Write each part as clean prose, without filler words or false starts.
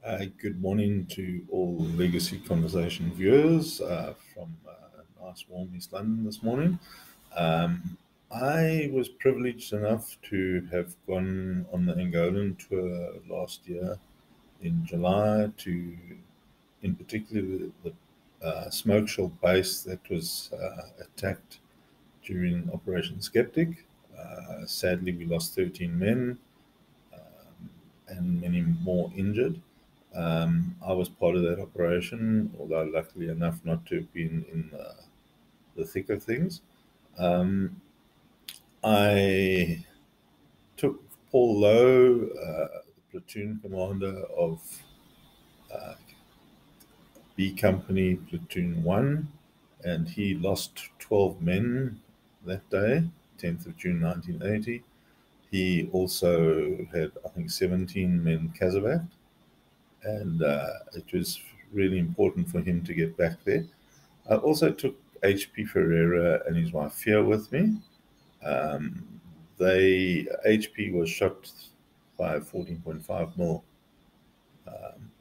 Good morning to all Legacy Conversation viewers from nice warm East London this morning. I was privileged enough to have gone on the Angolan tour last year in July to, in particular, the smoke shell base that was attacked during Operation Skeptic. Sadly, we lost 13 men and many more injured. I was part of that operation, although luckily enough not to have been in the thick of things. I took Paul Lowe, the platoon commander of B Company Platoon 1, and he lost 12 men that day, 10th of June 1980. He also had, I think, 17 men casevaced, and it was really important for him to get back there. I also took H.P. Ferreira and his wife Fia with me. H.P. was shot by a 14.5 mil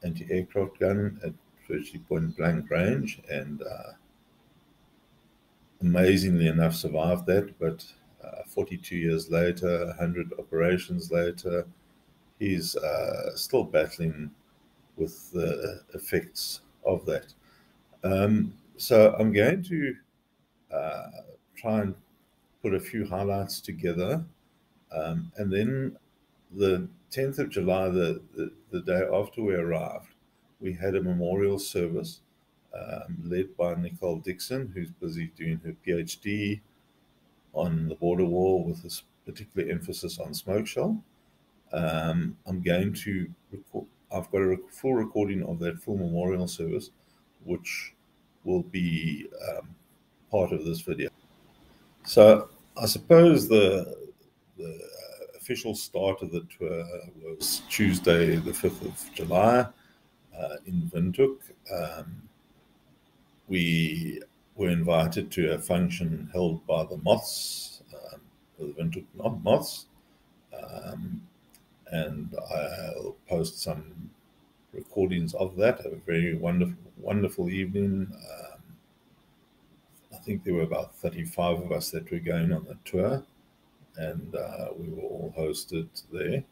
anti-aircraft gun at virtually point blank range, and amazingly enough survived that. But 42 years later, 100 operations later, he's still battling with the effects of that. So I'm going to try and put a few highlights together, and then the 10th of July, the day after we arrived, we had a memorial service led by Nicole Dixon, who's busy doing her PhD on the border war with this particular emphasis on smoke shell. I'm going to record. I've got a full recording of that full memorial service, which will be part of this video. So I suppose the official start of the tour was Tuesday, the 5th of July in Windhoek. We were invited to a function held by the Moths, the Windhoek Moths, and I'll post some recordings of that. A very wonderful evening. I think there were about 35 of us that were going on the tour, and we were all hosted there.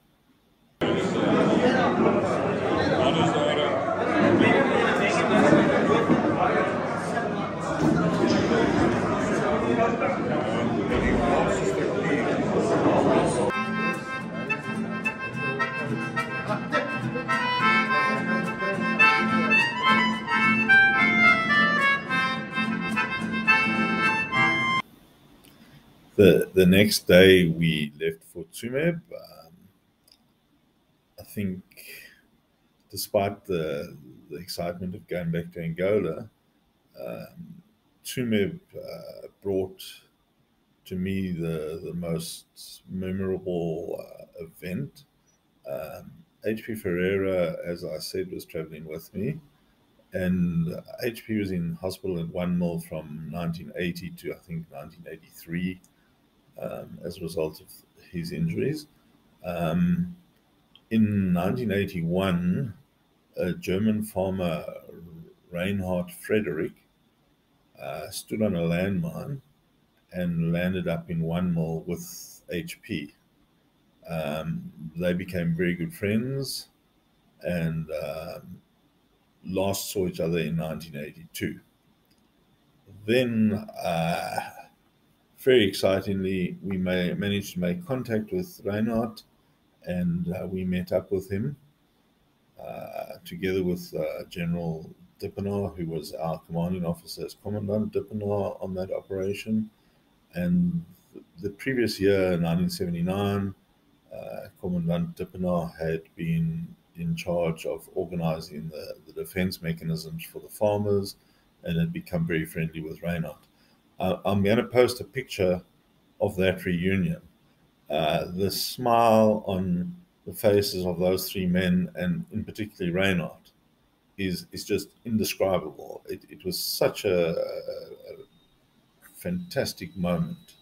The next day we left for Tsumeb. I think despite the excitement of going back to Angola, Tsumeb brought to me the most memorable event. H.P. Ferreira, as I said, was traveling with me, and H.P. was in hospital at 1 mil from 1980 to I think 1983 as a result of his injuries. In 1981, a German farmer, Reinhard Frederick, stood on a landmine and landed up in 1 mil with HP. They became very good friends and last saw each other in 1982. Then, very excitingly, we managed to make contact with Reinhard, and we met up with him together with General Dippenaar, who was our commanding officer as Commandant Dippenaar on that operation. And the previous year, 1979, Commandant Dippenaar had been in charge of organizing the defense mechanisms for the farmers and had become very friendly with Reinhard. I'm going to post a picture of that reunion. The smile on the faces of those three men, and in particular Reinhard, is just indescribable. It was such a fantastic moment.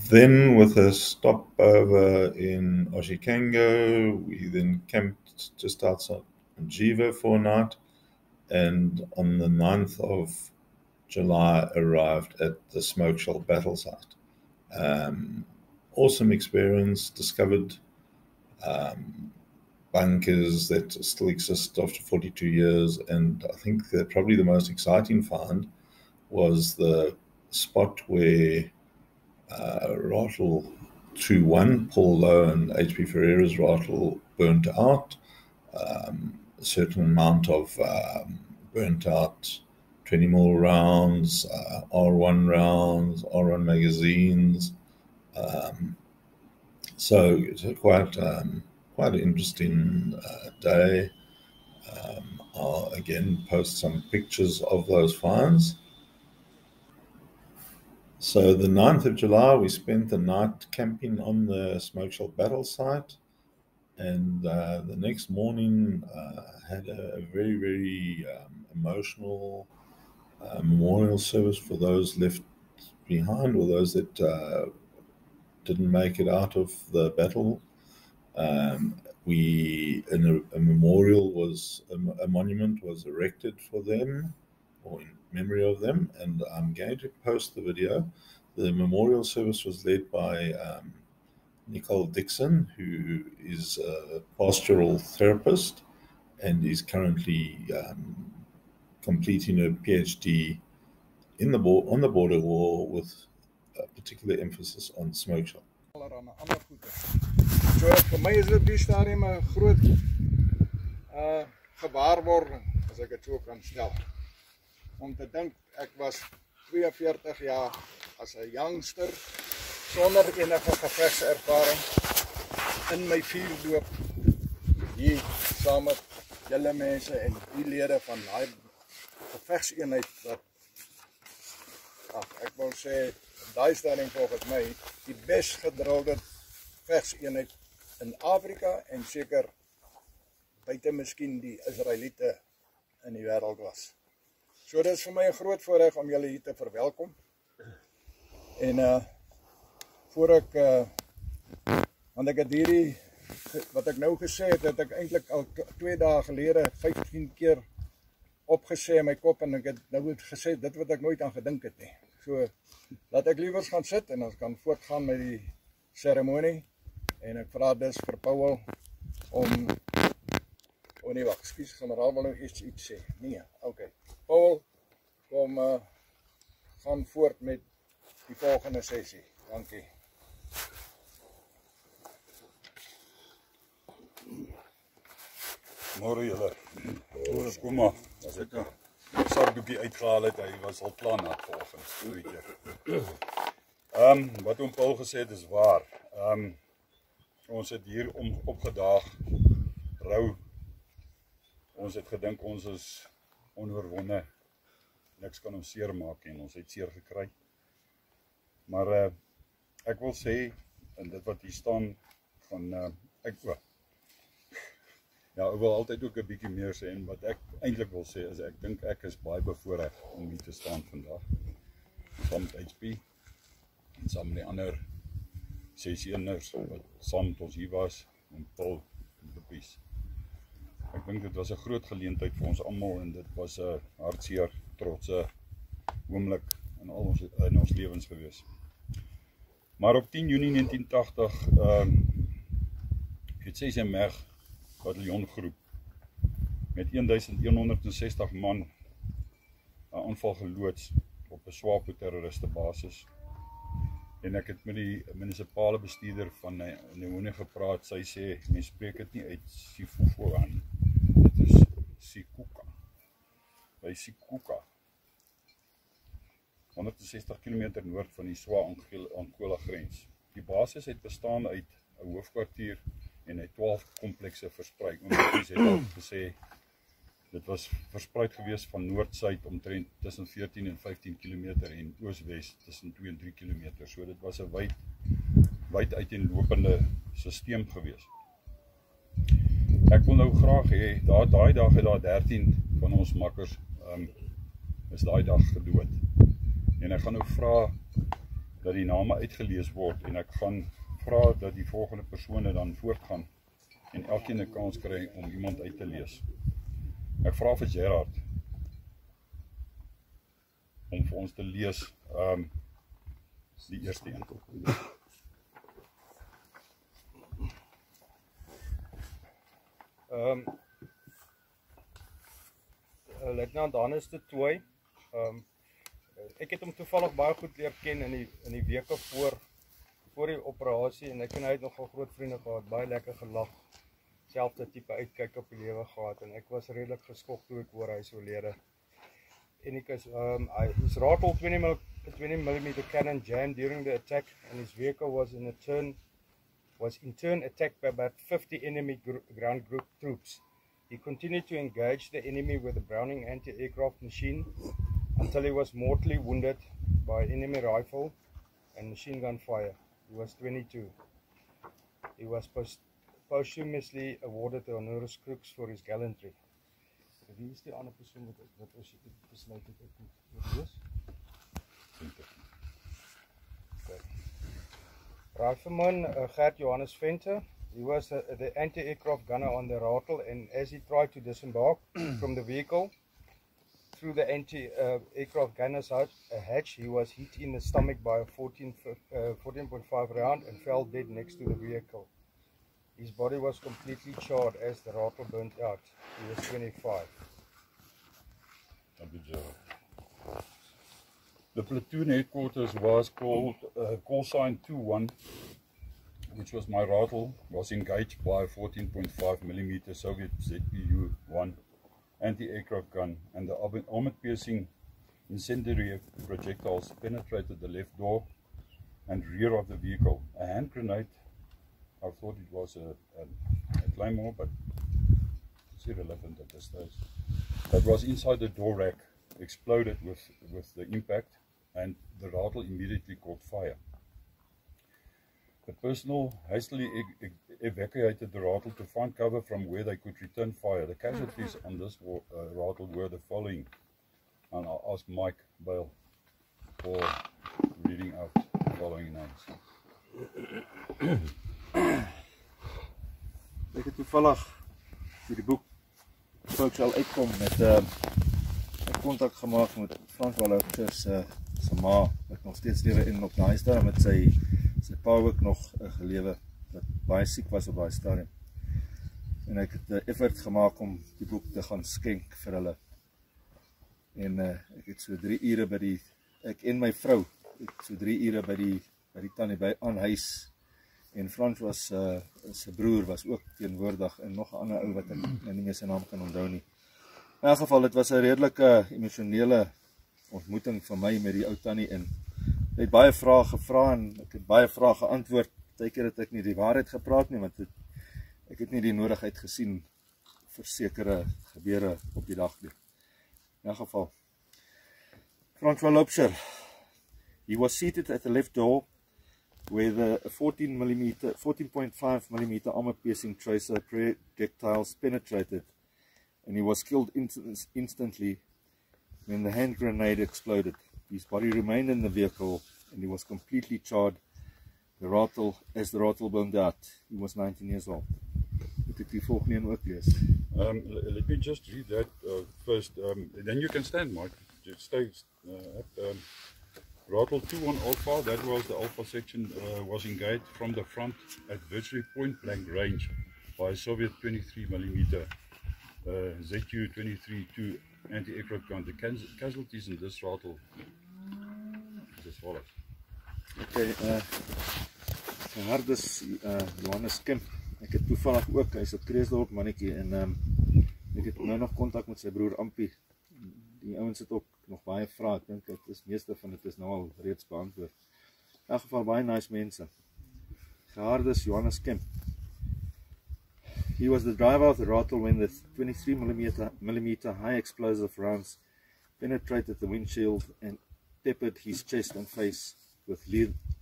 Then, with a stopover in Oshikango, we then camped just outside Jiva for a night, and on the 9th of July arrived at the Smoke Shell battle site. Awesome experience, discovered bunkers that still exist after 42 years, and I think that probably the most exciting find was the spot where Rattle 2-1, Paul Lowe and HP Ferreira's Rattle burnt out. A certain amount of burnt out 20mm rounds, R1 rounds, R1 magazines. So it's quite an interesting day. I'll again post some pictures of those finds. So the 9th of July, we spent the night camping on the Smoke Shell battle site, and the next morning had a very, very emotional memorial service for those left behind, or those that didn't make it out of the battle. A memorial was, a monument was erected for them, or in memory of them, and I'm going to post the video. The memorial service was led by Nicole Dixon, who is a pastoral therapist and is currently completing a PhD on the border war with a particular emphasis on smoke shell. So vir my is dit die stadium 'n groot gewaarwording, as ek dit so kan stel. Om te dink ek was 42 jaar as 'n youngster sonder enige gevegservaring in my vuurloop hier saam met julle mense en die lede van daai gevegseenheid wat ek wou sê daai stadium volgens my die best gedrilde gevegseenheid in Afrika en seker buite miskien die Israeliete in die wêreld was. So dit is vir my 'n groot voorreg om julle hier te verwelkom. En voor ek want ek het hierdie wat ek nou gesê het ek eintlik al 2 dae gelede 15 keer opgesê in my kop en ek het nou gesê dit wat ek nooit aan gedink het nie. So laat ek liewer gaan sit en ons kan voortgaan met die seremonie. En ek vra dus vir Paul om nee wag, ekskuus, generaal wil nou iets sê. Nee, okay. Paul, kom gaan voort met die volgende sessie. Dankie. Môre julle. Kom maar, as ek my sakdoekie uitgehaal het, hy was al klaar nat vanoggend, weet jy. Wat oom Paul gesê het is waar. Ons het hier opgedaag, rou. Ons het gedink ons is onoorwonne. Niks kan ons seer maak en ons het seer gekry. Maar ek wil sê, en dit wat hier staan van ek wil altyd ook 'n bietjie meer sê, en wat ek eintlik wil sê is ek dink ek is baie bevoorreg om hier te staan vandag. Saam met HP en saam met die ander sessieners wat saam met ons hier was, en Paul en Loppies. Ek dink dit was 'n groot geleentheid vir ons almal en dit was 'n hartseer, trotse oomblik in al ons lewens gewees. Maar op 10 Junie 1980 het 6MG bataljongroep met 1160 man 'n aanval geloods op 'n SWAPO terroriste basis. En ek het met die munisipale bestuurder van Nehone gepraat. Sy sê, mens spreek dit nie uit Sifufo aan. Dit is Sikuka. By Sikuka. 160 km noord van die Swa-Angola grens. Die basis het bestaan uit 'n hoofkwartier en 12 komplekse versprei. Ons het al gesê, dit was verspreid gewees van noord-suid omtrent tussen 14 en 15 km en oos-wes tussen 2 en 3 km. So dit was 'n wyd uiteenlopende stelsel gewees. Ek wil nou graag hê, daai dag het daar 13 van ons makkers is daai dag gedood. En ek gaan nou vra dat die name uitgelees word en ek gaan vra dat die volgende persone dan voortgaan en elkeen 'n kans kry om iemand uit te lees. Ek vra vir Gerard om vir ons te lees die eerste een. Luitenant Hannes de Tooy. Ek het hom toevallig baie goed leer ken in die weke voor die operasie en ek en hy het nogal groot vriende gehad, baie lekker gelag, selfde tipe uitkyk op die lewe gehad en ek was redelik geskok toe ek hoor hy is oorlede. En his Ratel 20mm cannon jammed during the attack and his vehicle was in turn attacked by about 50 enemy ground group troops. He continued to engage the enemy with a Browning anti-aircraft machine until he was mortally wounded by enemy rifle and machine gun fire. He was 22. He was posthumously awarded the honoris crux for his gallantry. Wie is die ander persoon wat ons besluit het ek moet lees? Okay. Rifleman Gert Johannes Venter. He was the anti-aircraft gunner on the Ratel, and as he tried to disembark from the vehicle through the anti-aircraft gunner's hatch, he was hit in the stomach by a 14.5 round and fell dead next to the vehicle. His body was completely charred as the Ratel burnt out. He was 25. The platoon headquarters was called call sign 21, which was my Ratel, was engaged by a 14.5mm Soviet ZPU-1 anti-aircraft gun, and the armored-piercing incendiary projectiles penetrated the left door and rear of the vehicle. A hand grenade, I thought it was a Claymore, but it's irrelevant at this stage, that was inside the door rack, exploded with the impact, and the Ratel immediately caught fire. The personnel hastily evacuated the Ratel to find cover from where they could return fire. The casualties on this Ratel were the following, and I'll ask Mike Bale for reading out the following names. Ek het toevallig die boek Folks al uitkom met kontak gemaak met Frans Wallocher se ma wat nog steeds lewe in op daai stadium met sy pa ook nog gelewe wat baie siek was op daai stadium. En ek het 'n effort gemaak om die boek te gaan skenk vir hulle. En ek het so 3 ure by die ek en my vrou het so 3 ure by die tannie by aan huis. En Frans was sy broer was ook teenwoordig en nog 'n ander ou wat ek nie meer sy naam kan onthou nie. In elk geval, dit was 'n redelike emosionele ontmoeting vir my met die ou tannie en hy het baie vrae gevra en ek het baie vrae geantwoord. Partykeer het ek nie die waarheid gepraat nie want ek het nie die nodigheid gesien vir sekere gebeure op die dag nie. In elk geval, Frans Wallocher, he was seated at the left door where the 14.5mm armor-piercing tracer projectiles penetrated, and he was killed instantly when the hand grenade exploded. His body remained in the vehicle, and he was completely charred. As the Ratel burned out. He was 19 years old. Moet ek die volgende een ook lees? Let me just read that first. Then you can stand, Mike. Just stay at Ratel 2 on Alpha. That was the Alpha section. Was engaged from the front at virtually point-blank range by a Soviet 23mm ZU-23-2 anti-aircraft gun. The casualties in this Ratel is as follows. Okay, Hardes Johannes Kemp. Ek het toevallig ook, hy's 'n Kreeusdorp mannetjie en ek het nou nog kontak met sy broer Ampie. Die ouens het ook nog baie vrae. Ek dink dit is meeste van dit is nou al reeds beantwoord. In elk geval baie nice mense. Hardes Johannes Kemp. He was the driver of the Ratel when the 23mm high explosive rounds penetrated the windshield and peppered his chest and face with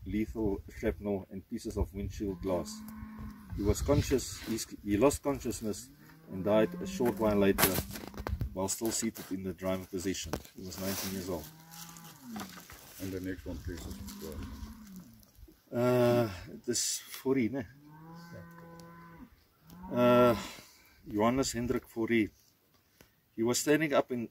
lethal shrapnel and pieces of windshield glass. He was conscious. He lost consciousness and died a short while later while still seated in the driver position. He was 19 years old. And the next one, please. Dit is Fourie, né? Johannes Hendrik Fourie. He was standing up in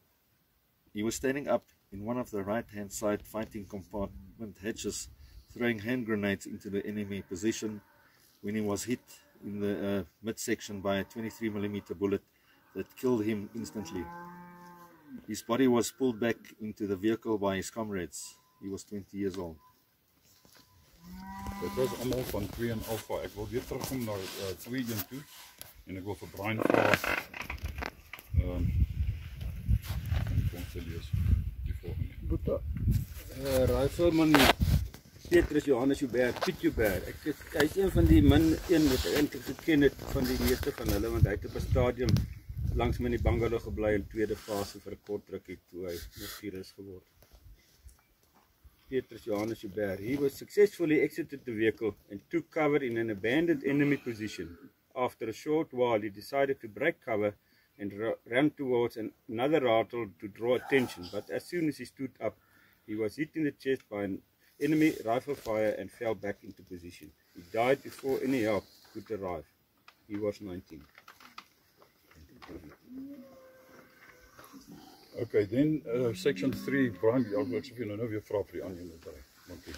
one of the right-hand side fighting compartment hatches, throwing hand grenades into the enemy position when he was hit in the midsection by a 23mm bullet that killed him instantly. His body was pulled back into the vehicle by his comrades. He was 20 years old. Dit was allemaal van 2 en Alpha. Ek wil weer terugkom na 2 en toe en ek wil vir Brian vra kom te lees die volgende. Boeta, Rifleman Petrus Johannes Joubert, Piet Joubert. Hy is een van die min wat ek eintlik geken het van die meeste van hulle, want hy het op 'n stadium langs my in die bungalow gebly in tweede fase vir 'n kort rukkie toe hy nog virus geword het. Petrus Johannes Joubert. He was successfully exited the vehicle and took cover in an abandoned enemy position. After a short while, he decided to break cover and ran towards another rattle to draw attention. But as soon as he stood up, he was hit in the chest by an enemy rifle fire and fell back into position. He died before any help could arrive. He was 19. Okay, then section 3, Brian, ek wil vir nou weer vra vir die ander drie. Okay.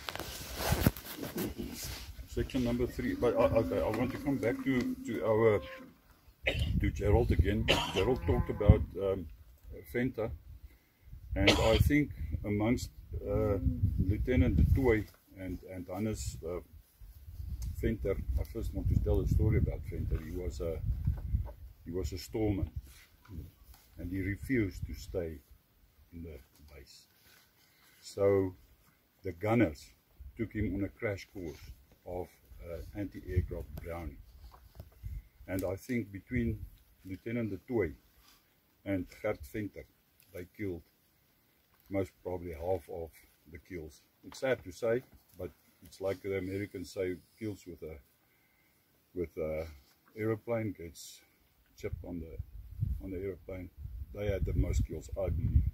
Section number 3, but okay, I want to come back to Gerald again. Gerald talked about Venter, and I think amongst Lieutenant De Tooy and Hannes Venter, I first want to tell a story about Venter. He was a storeman. And he refused to stay in the base. So the gunners took him on a crash course of anti-aircraft Browning. And I think between Lieutenant De Tooy and Gert Venter, they killed most probably half of the kills. It's sad to say, but it's like the Americans say, kills with a aeroplane gets chipped on the aeroplane. They had the most kills, I believe.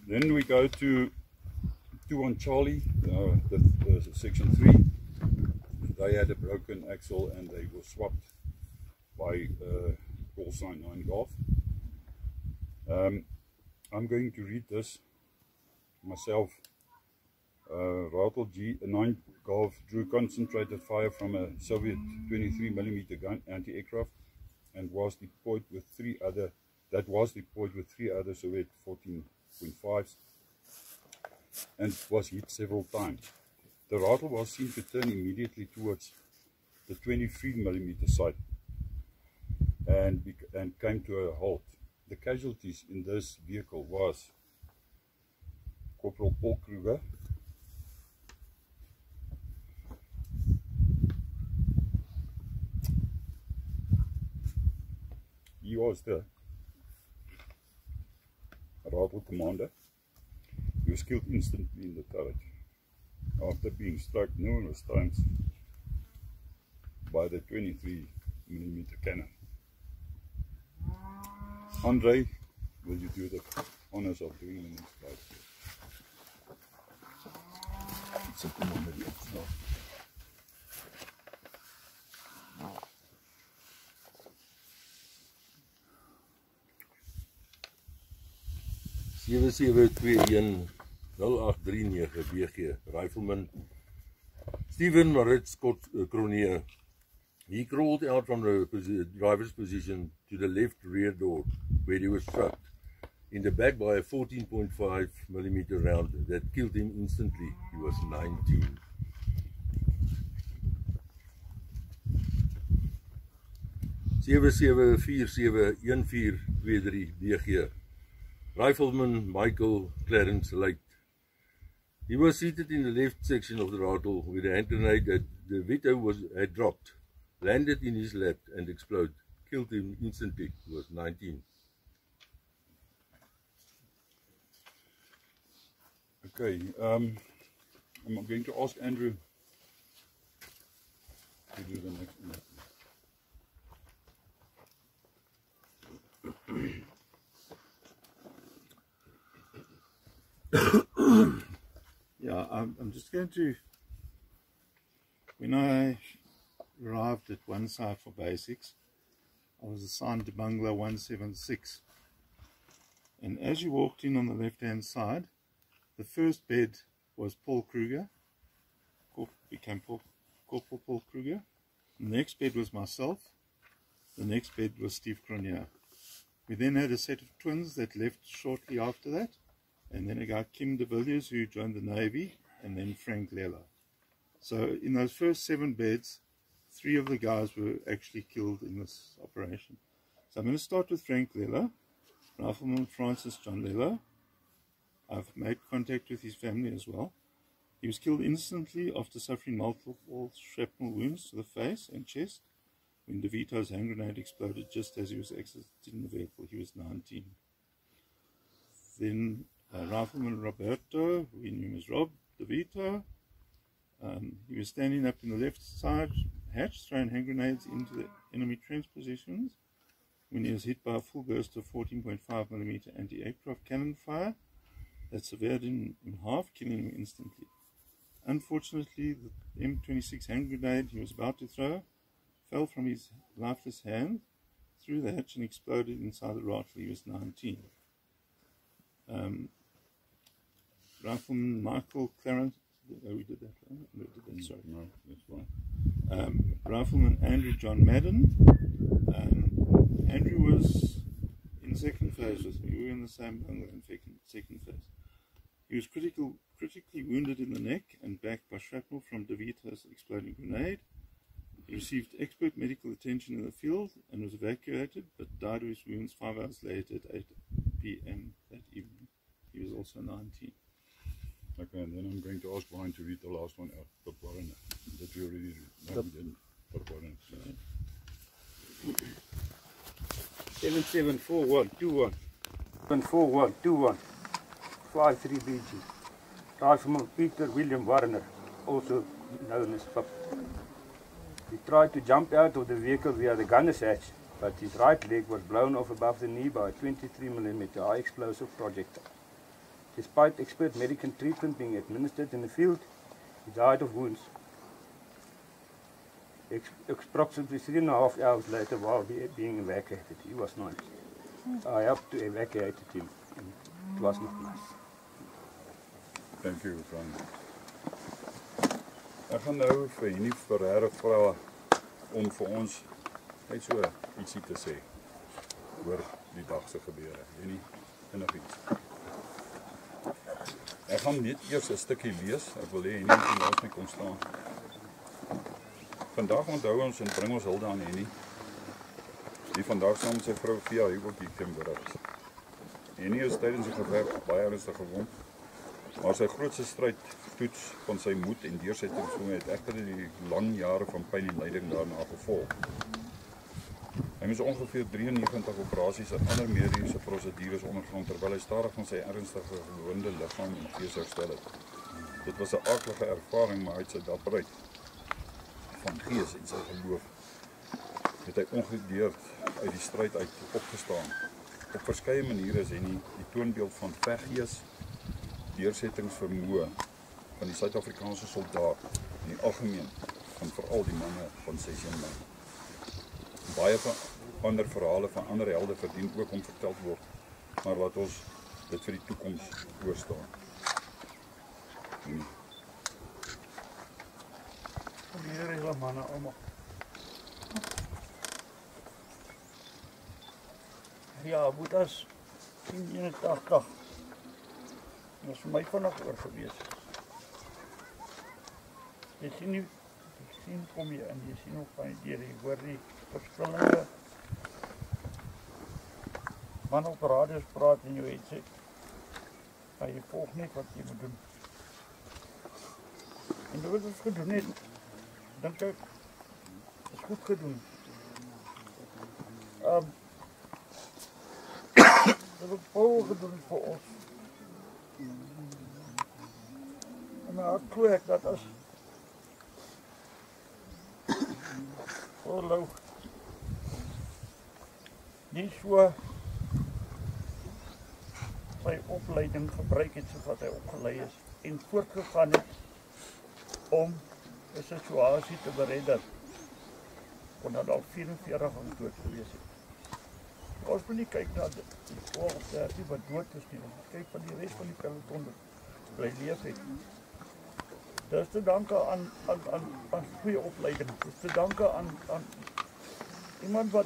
Then we go to 2 on Charlie, section 3. They had a broken axle and they were swapped by call sign 9 Golf. I'm going to read this myself. Rattle G 9 Golf drew concentrated fire from a Soviet 23mm gun anti-aircraft and was deployed with 3 other Soviet 14.5s and was hit several times. The rattle was seen to turn immediately towards the 23mm sight and came to a halt. The casualties in this vehicle was Corporal Paul Kruger, he was the rattle commander. He was killed instantly in the turret after being struck numerous times by the 23mm cannon. Andre, will you do the honors of doing the next slide? Seven 721 0839 BG Rifleman Stephen Maritz Cronier. He crawled out from the driver's position to the left rear door where he was struck in the back by a 14.5mm round that killed him instantly. He was 19. Seven 1423 DG Rifleman Michael Clarence Light. He was seated in the left section of the rattle with a hand grenade that the Vito had dropped, landed in his lap and exploded. Killed him instantly. He was 19. Okay, I'm going to ask Andrew to do the next one. Yeah, I'm just going to When I arrived at one site for basics, I was assigned to bungalow 176. And as you walked in on the left-hand side, the first bed was Paul Kruger, became Corporal Paul Kruger. The next bed was myself. The next bed was Steve Cronje. We then had a set of twins that left shortly after that, and then a guy, Kim de Villiers, who joined the Navy, and then Frank Lela. So in those first 7 beds, 3 of the guys were actually killed in this operation. So I'm going to start with Frank Lela, Rifleman Francis John Lela. I've made contact with his family as well. He was killed instantly after suffering multiple shrapnel wounds to the face and chest when DeVito's hand grenade exploded just as he was exiting the vehicle. He was 19. Then Rifleman Roberto, we knew him as Rob DeVito. He was standing up in the left side hatch, throwing hand grenades into the enemy trench positions when he was hit by a full burst of 14.5mm anti-aircraft cannon fire that severed him in half, killing him instantly. Unfortunately, the M26 hand grenade he was about to throw fell from his lifeless hand through the hatch and exploded inside the rifle. He was 19. Rifleman Michael Clarence, we did that, right? No, we did that, sorry. No, that's fine. Rifleman Andrew John Madden. Andrew was in second phase with me. We were in the same bungalow in second phase. He was critically wounded in the neck and back by shrapnel from DeVito's exploding grenade. He received expert medical attention in the field and was evacuated, but died of his wounds 5 hours later at 8 p.m. that evening. He was also 19. Okay, and then I'm going to ask Brian to read the last one out. Pip Warren. Did you already read? No, we didn't. Pip Warren. 774121 4121 53 BG. Rifleman Peter William Warner, also known as Pip. He tried to jump out of the vehicle via the gunner's hatch, but his right leg was blown off above the knee by a 23mm high explosive projectile. Despite expert medical treatment being administered in the field, he died of wounds. Approximately 3.5 hours later, while being evacuated, he was 90. I helped to evacuate him, and it was not nice. Thank you, Frank. Ek gaan nou vir Henny Ferreira vra om vir ons net so ietsie te sê oor die dag se gebeure. Henny, enigiets. Ek gaan net eers 'n stukkie lees. Ek wil hê Henny moet langs my kom staan. Vandag onthou ons en bring ons hulde aan Henny. Die vandag saam met sy vrou Via hier op die Kimberley. Henny is tydens die geveg baie ernstig gewond. Maar sy grootste stryd toets van sy moed en deursettingsvermoë het egter die lang jare van pyn en lyding daarna gevolg. Hy moes ongeveer 93 operasies en ander mediese prosedures ondergaan terwyl hy stadig van sy ernstige gewonde liggaam en gees herstel het. Dit was 'n aardige ervaring, maar uit sy dapperheid van gees en sy geloof het hy ongedeerd uit die stryd uit opgestaan. Op verskeie maniere is hy die toonbeeld van veggees, deursettingsvermoë van die Suid-Afrikaanse soldaat in die algemeen en veral die manne van 16 Mei. Baie van ander verhale van ander helde verdien ook om vertel word, maar laat ons dit vir die toekoms oorstaan. Hier is die manne almal. Ja, Boetas 1081. Dat is vir my vinnig oor gewees. Jy sien kom jy in, jy sien ook van die deur, jy hoor die verskillende man op radios praat en jy weet sê, maar jy volg net wat jy moet doen. En dit wat ons gedoen het, dink ek, is goed gedoen. Dat wat Paul gedoen vir ons. En nou glo ek dat as oorlog nie so sy opleiding gebruik het soos wat hy opgelei is en voortgegaan het om 'n situasie te beredder. Kon dan al 44 van dood gewees het. Ons moet nie kyk na die 12 of 13 wat dood is nie. Ons kyk van die res van die peloton wat bly leef het. Dis te danke aan goeie opleiding. Dis te danke aan iemand wat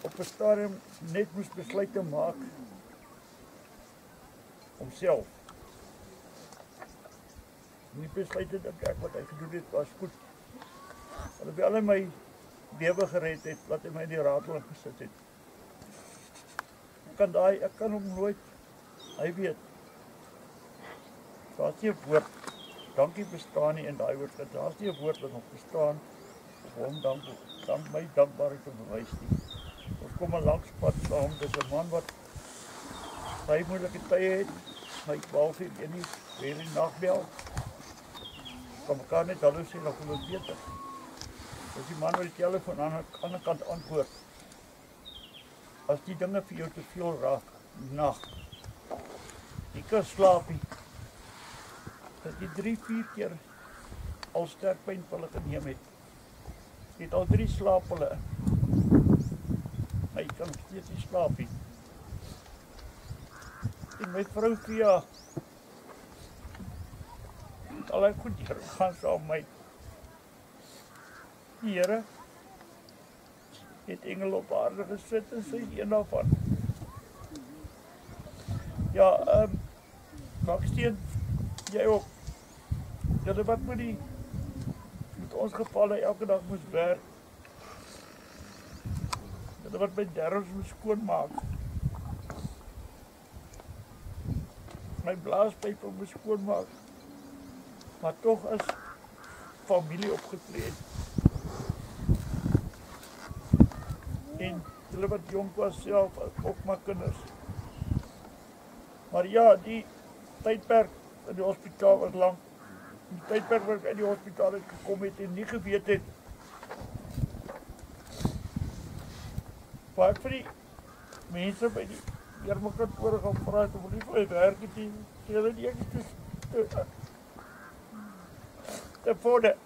op 'n stadium net moes besluite maak homself. Die besluite dat ek wat hy gedoen het was goed. Alhoewel hy my lewe gered het, wat hy my in die raadling gesit het. Ek kan hom nooit, hy weet. Daar's nie 'n woord, dankie bestaan nie in daai woord, daar's nie 'n woord wat nog bestaan, of hom dank my dankbaarheid te bewys nie. Ons kom 'n langs pad saam, dis 'n man wat baie moeilike tye het, my 12 uur nie, weer in die nagbel. Kan mekaar net hallo sê, dan voel ons beter. Dis die man wat die telefoon aan die ander kant antwoord. As die dinge vir jou te veel raak, nag, jy kan slaap nie. Dat jy 3-4 keer al sterkpynpille geneem het. Jy het al 3 slaappille in. Maar jy kan steeds nie slaap nie. En my vrou Pia het al goed hier gaan saam my. Die Here het engele op aarde gesit en sy is een daarvan. Ja, Baksteen, jy ook. Julle wat met ons gevalle elke dag moes werk. Julle wat my derms moes skoonmaak. My blaaspype moes skoonmaak. Maar tog as familie opgetree. En julle wat jong was self, ook my kinders. Maar ja, die tydperk in die hospitaal was lang. Die tydperk wat ek uit die hospitaal het gekom het en nie geweet het. Waar ek vir die mense by die Heermakantoor gaan vra het, of nie vir my werk het nie, sê hulle nie, ek is te vorde.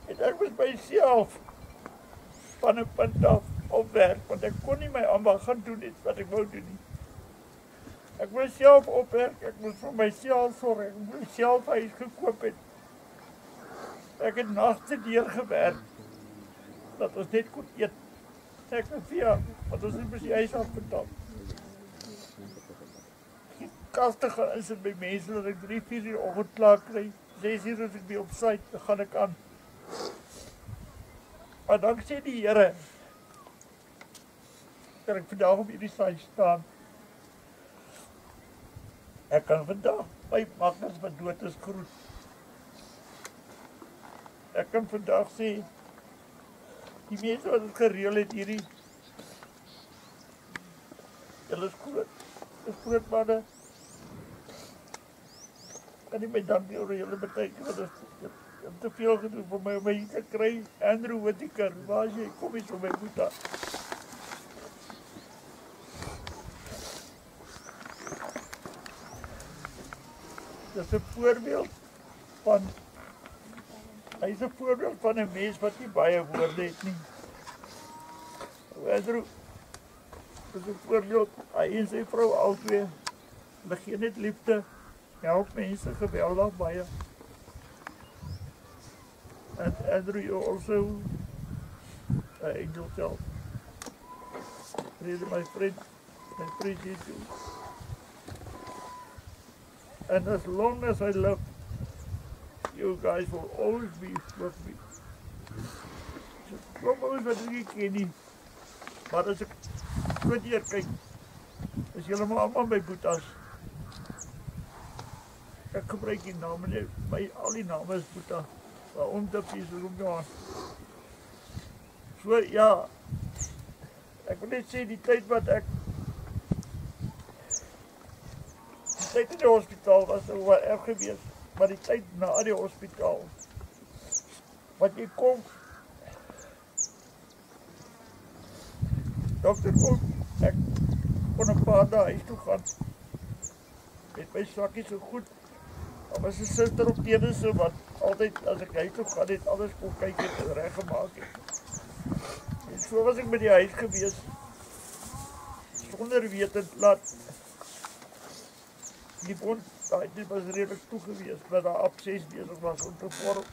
En ek was myself van 'n punt af op werk, want ek kon nie my ambag gaan doen iets wat ek wou doen nie. Ek moes self opwerk, ek moes vir myself sorg, ek moes self huis gekoop het. Ek het nagte deur gewerk, dat ons net kon eet. Ek het via, want ons het die huis afbetaal. Die kaste gaan in sit by mense, dat ek 3-4 uur oggend klaar kry, 6 uur as ek by op site, dan gaan ek aan. Maar dank sê die Here, dat ek vandag op hierdie site staan. Ek kan vandag my makkers wat dood is groet. Ek kan vandag sê, die mense wat het gereel het hierdie, julle is groot manne. Kan nie my dank oor julle beteken, want het te veel gedoen vir my om my hier te kry. Andrew Whittaker, waar is jy? Kom eens vir my boeta. Dit is 'n voorbeeld van, hy is 'n voorbeeld van 'n mens wat nie baie woorde het nie. Andrew is 'n voorbeeld, hy en sy vrou albei, hulle gee net liefde, help mense geweldig baie. And Andrew, you also angel self. Really, my friend, I appreciate you. And as long as I live, you guys will always be with me. Ek kom ooit wat ek nie ken nie, maar as ek goed hier kyk, is julle maar allemaal my boetas. Ek gebruik die name nie, al die name is boeta. Waarom te pies, waarom Johan? So ja, ek wil net sê die tyd wat ek, die tyd in die hospitaal was wel erg gewees, maar die tyd na die hospitaal, wat jy kom, dokter ook, ek kon 'n paar dae huis toe gaan, met my sakkie so goed Daar was 'n suster op teen so wat altyd as ek huis toe gaan het, alles kon kyk en reggemaak het. En so was ek by die huis gewees, sonder wetend laat die bond, dit was redelijk toe gewees, dat daar absces bezig was om te vorm.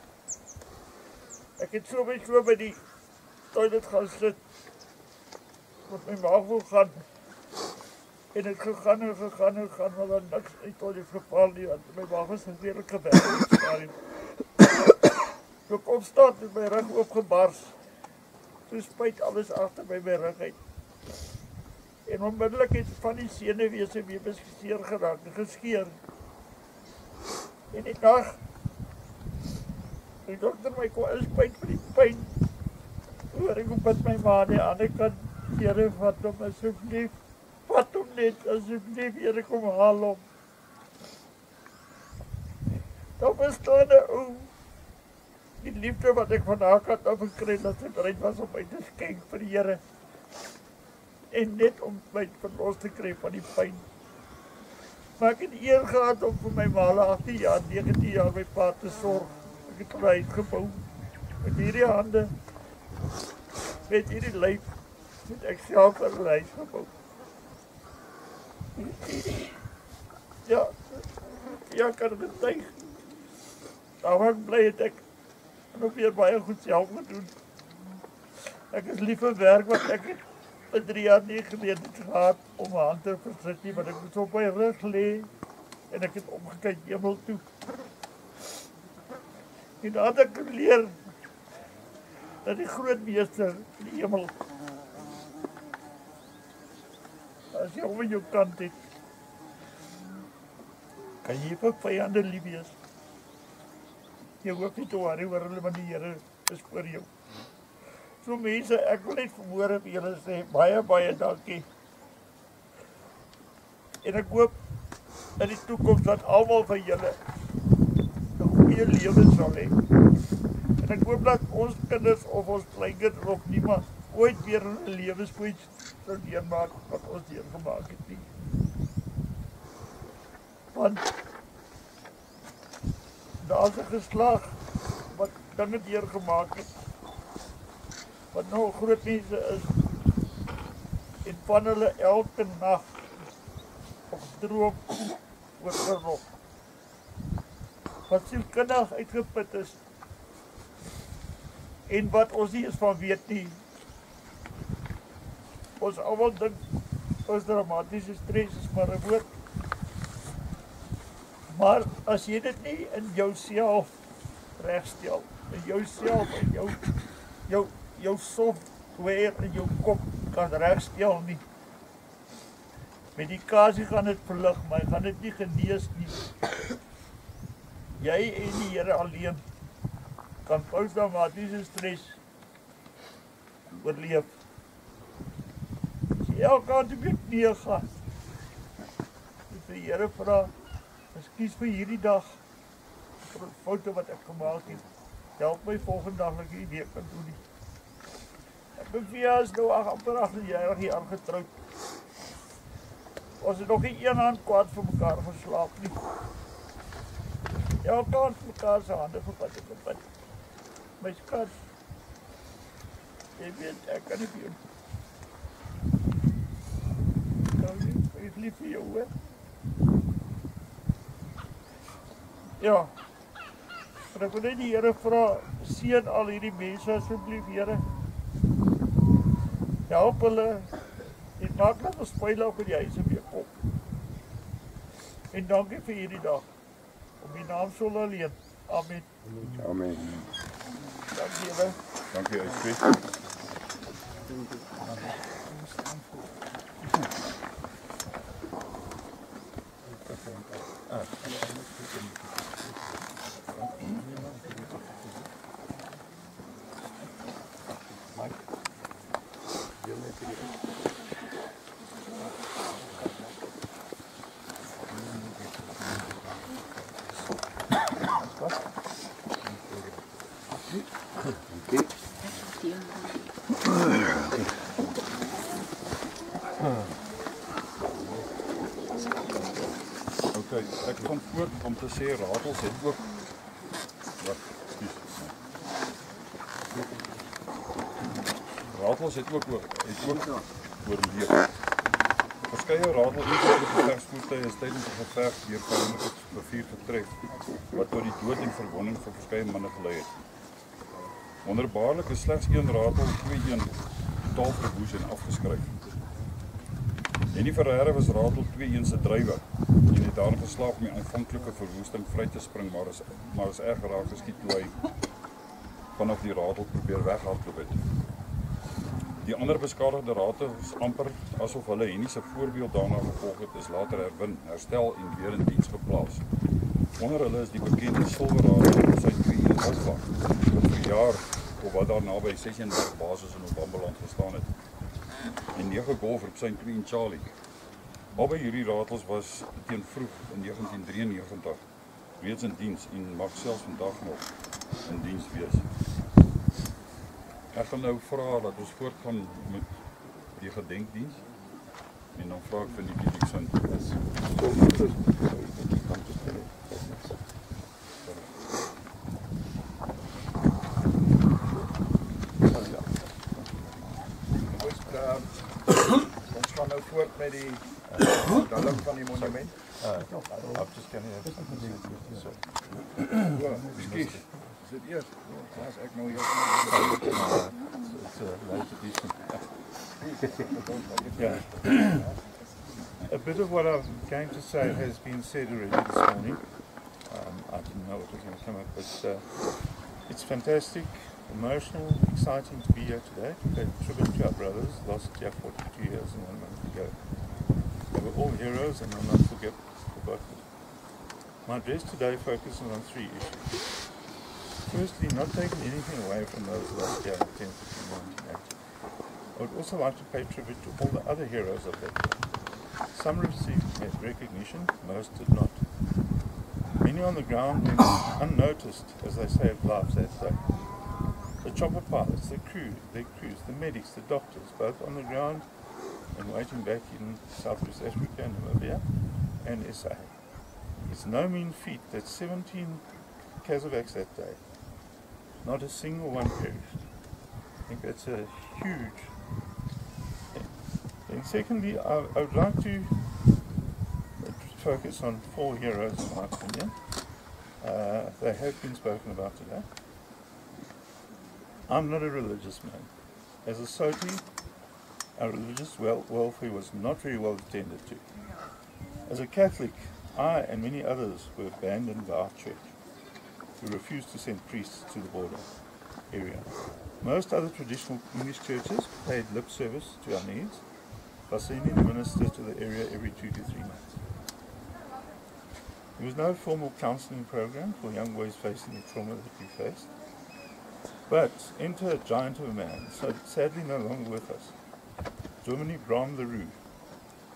Ek het so by die toilet gaan sit, met my maag wil gaan, en ek gegaan, maar dan niks uit toilet geval nie, want my maag was redelijk gewerkt. Toe ek opstaan, het my rug opgebars, toe spuit alles achter by my rug uit. En onmiddellik het van die senuwese weer beskeer geraak en geskeer. En die dag, die dokter my kon inspuit vir die pyn. Hoor ek op met my ma aan die ander kant, Here, vat hom asseblief, vat hom net asseblief, Here, kom haal hom. Dan bestaan ou, die liefde wat ek van haar kant af gekry, dat sy bereid was om my te skenk vir die Here. En net om my verlos te kry van die pyn. Maar ek het eer gehad om vir my male 18 jaar, 19 jaar my pa te sorg. Ek het 'n huis gebou, met hierdie hande, met hierdie lyf, het ek self 'n huis gebou. Ja, kan ek betuig. Daar was ek bly het ek nog weer baie goed self gedoen. Ek is lief vir werk wat ek het vir 3 jaar nie geleerd het gehad om my hand te versit nie, want ek moes op my rug lê en ek het omgekyk hemel toe. En dan had ek geleer dat die groot meester in die hemel, as jy om in jou kant het, kan jy vir vyande lief wees. Jy hoef nie te worry oor hulle, want die Here is vir jou. So mense, ek wil net vanmôre vir julle sê, baie dankie. En ek hoop in die toekoms dat almal van julle 'n goeie lewe sal hê. En ek hoop dat ons kinders of ons kleinkinders of niemand ooit weer in 'n lewenspoets sal deurmaak wat ons deurgemaak het nie. Want daar's 'n geslag wat dinge deurgemaak het, wat nou groot mense is, en van hulle elke nag of droom oor oorlog, wat sielkundig uitgeput is, en wat ons nie eens van weet nie. Ons almal dink, posttraumatiese stres is maar 'n woord, maar as jy dit nie in jouself regstel, in jouself, in jou software in jou kop kan regstel nie. Medikasie gaan dit verlig, maar gaan dit nie genees nie. Jy en die Here alleen kan posttraumatiese stres oorleef. As jy elke aand op jou knieë gaan, vir die Here vra, ekskuus vir hierdie dag, vir die foute wat ek gemaak het, help my volgende dag dat ek nie weer kan doen nie. Ek ben vir jou is nou amper 8 jaar getroud. Ons het nog nie een hand kwaad vir mekaar geslaap nie. Elke hand mekaar se hande gevat en gevat. My skat, jy weet, ek kan nie vir jou. Ek is lief vir jou, hè? Ja, en ek wil net die Here vra, seën al hierdie mense asseblief, Here. Help hulle, en maak dat ons veilig by die huise weer kom. En dankie vir hierdie dag, om die naam sal alleen. Amen. Amen. Dankie julle. Dankie uitskryf. Okay, ek gaan voort om te sê ratels het ook ratels het ook oorleef. Verskeie ratels-gevegvoertuie is tydens 'n geveg deur vyandelike rivier getref wat tot die dood en verwonding van verskeie manne gelei het. Wonderbaarlik is slegs een ratel 2-1 totaal verwoes en afgeskryf. Jenny Ferreira was ratel 2-1 se drywer en het daarin geslaag om die aanvanklike verwoesting vry te spring, maar is erg geraak geskiet toe hy vanaf die ratel probeer weghardloop het. Die ander beskadigde ratels, amper asof hulle Henny se voorbeeld daarna gevolg het, is later herwin, herstel en weer in diens geplaas. Onder hulle is die bekende silwerratel op sy 2-1 Alpha, wat vir jaar of wat daar naby 36 basis in Obambeland gestaan het, en 9 Golfer op sy 2-1 Charlie. Albei hierdie ratels was teen vroeg in 1993 reeds in diens en mag selfs vandag nog in diens wees. Ek gaan nou vra dat ons voortgaan met die gedenkdiens en dan vra ek vir die Dixon. Ons gaan nou voort met die dalk van die monument. I'm just going to have something to Excuse. Is dit eers? As ek nou hier It's a later edition. A bit of what I'm going to say has been said already this morning. I didn't know it was going to come up, but it's fantastic, emotional, exciting to be here today to pay tribute to our brothers lost here 42 years and 1 month ago. They were all heroes and will not forgotten. My address today focuses on 3 issues. Firstly, not taking anything away from those lost here on 10th of June 1980. I would also like to pay tribute to all the other heroes of that day. Some received recognition, most did not. Many on the ground went unnoticed, as they say of lives that day. The chopper pilots, their crews, the medics, the doctors, both on the ground and waiting back in Southwest Africa and Namibia and SA. It's no mean feat that 17 Kazovacs that day, not a single one perished. I think that's a huge thing. And secondly, I would like to focus on 4 heroes in my opinion. They have been spoken about today. I'm not a religious man. As a Soti, our religious welfare was not very well attended to. As a Catholic, I and many others were abandoned by our church. We refused to send priests to the border area. Most other traditional English churches paid lip service to our needs by sending the minister to the area every 2 to 3 months. There was no formal counselling program for young boys facing the trauma that we faced. But enter a giant of a man, so sadly no longer with us. Germany Bram the Roo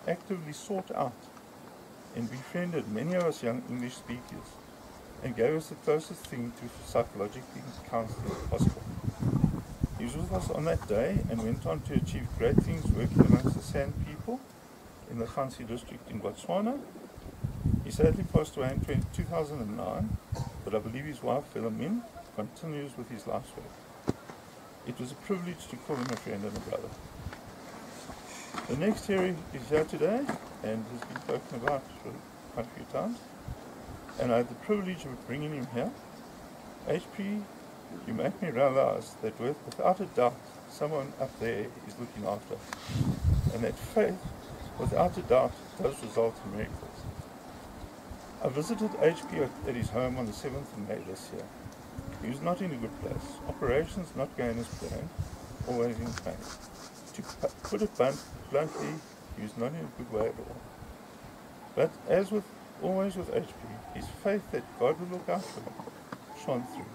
actively sought out and befriended many of us young English speakers and gave us the closest thing to psychologically counselling possible. He was with us on that day and went on to achieve great things working amongst the San people in the Khansi district in Botswana. He sadly passed away in 2009, but I believe his wife Philomene continues with his life's work. It was a privilege to call him a friend and a brother. The next hero is here today and has been spoken about for quite a few times, and I had the privilege of bringing him here. HP, you make me realize that without a doubt someone up there is looking after us, and that faith, without a doubt, does result in miracles. I visited HP at his home on the 7th of May this year. He was not in a good place. Operations not going as planned, always in pain. To put it bluntly, he was not in a good way at all. But as with always with HP, his faith that God would look after him shone through.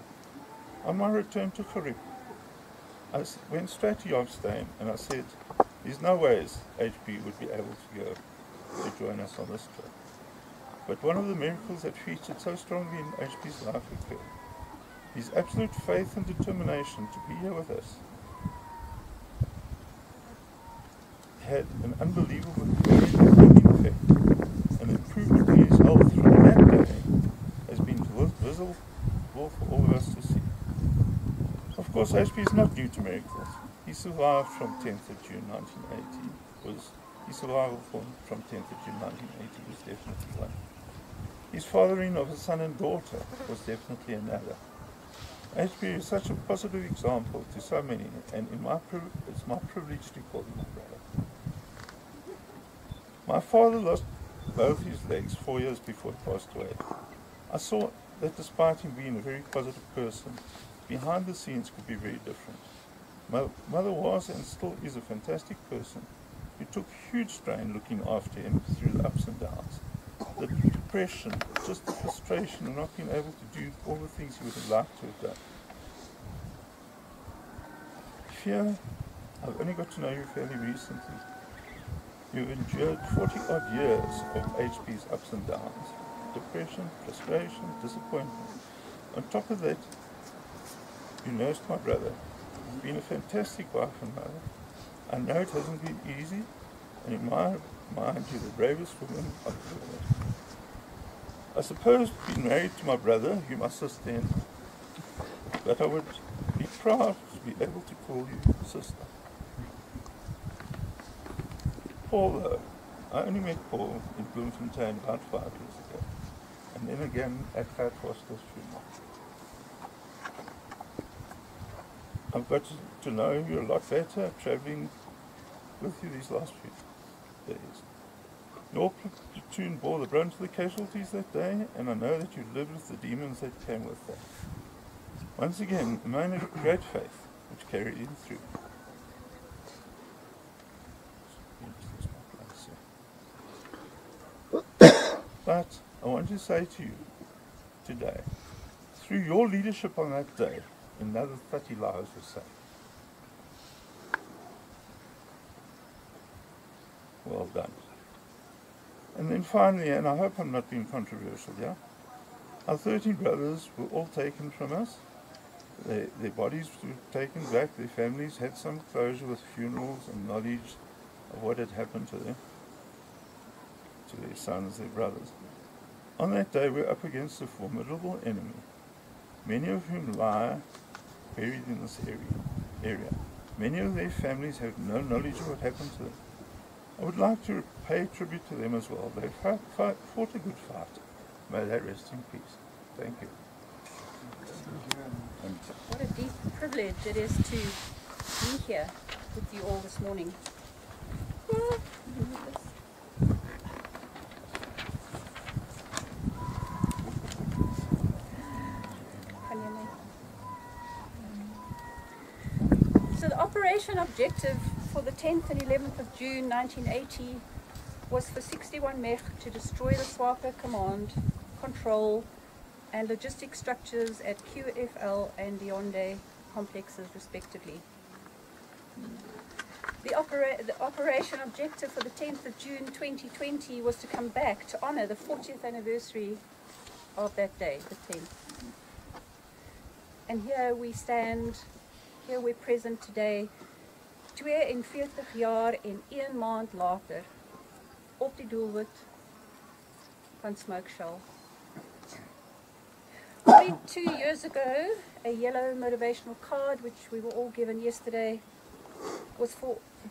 On my return to Karib, I went straight to Jobstein and I said, there's no ways HP would be able to go to join us on this trip. But one of the miracles that featured so strongly in HP's life occurred. His absolute faith and determination to be here with us had an unbelievable effect, an improvement in his health course, HP is not new to miracles. He survived from 10th of June 1980. His survival from 10th of June 1980 was definitely one. His fathering of a son and daughter was definitely another. HP is such a positive example to so many, and it's my privilege to call him my brother. My father lost both his legs 4 years before he passed away. I saw that despite him being a very positive person, behind the scenes could be very different. My mother was and still is a fantastic person who took huge strain looking after him through the ups and downs. The depression, just the frustration of not being able to do all the things he would have liked to have done. Fear, I've only got to know you fairly recently. You've endured 40 odd years of HP's ups and downs. Depression, frustration, disappointment. On top of that, you nursed my brother. You've been a fantastic wife and mother. I know it hasn't been easy, and in my mind, you're the bravest woman I've ever met. I suppose being married to my brother, you must sustain, but I would be proud to be able to call you sister. Paul, though, I only met Paul in Bloemfontein about 5 years ago, and then again at Fat Foster's funeral. I've got to know you a lot better travelling with you these last few days. Your platoon bore the brunt of the casualties that day, and I know that you lived with the demons that came with that. Once again, a man of great faith, which carried you through. But I want to say to you today, through your leadership on that day, another 30 lives were saved. Well done. And then finally, and I hope I'm not being controversial here, our 13 brothers were all taken from us. Their bodies were taken back, their families had some closure with funerals and knowledge of what had happened to them, to their sons, their brothers. On that day we were up against a formidable enemy, many of whom lie buried in this area. Many of their families have no knowledge of what happened to them. I would like to pay tribute to them as well. They fought a good fight. May they rest in peace. Thank you. What a deep privilege it is to be here with you all this morning. So the operation objective for the 10th and 11th of June 1980 was for 61 MEG to destroy the SWAPO command, control and logistic structures at QFL and Dionde complexes respectively. The operation objective for the 10th of June 2020 was to come back to honour the 40th anniversary of that day, the 10th. And here we stand, here we're present today, 42 jaar en 1 maand later, op die doelwit van Smoke Shell. 42 years ago, a yellow motivational card, which we were all given yesterday, was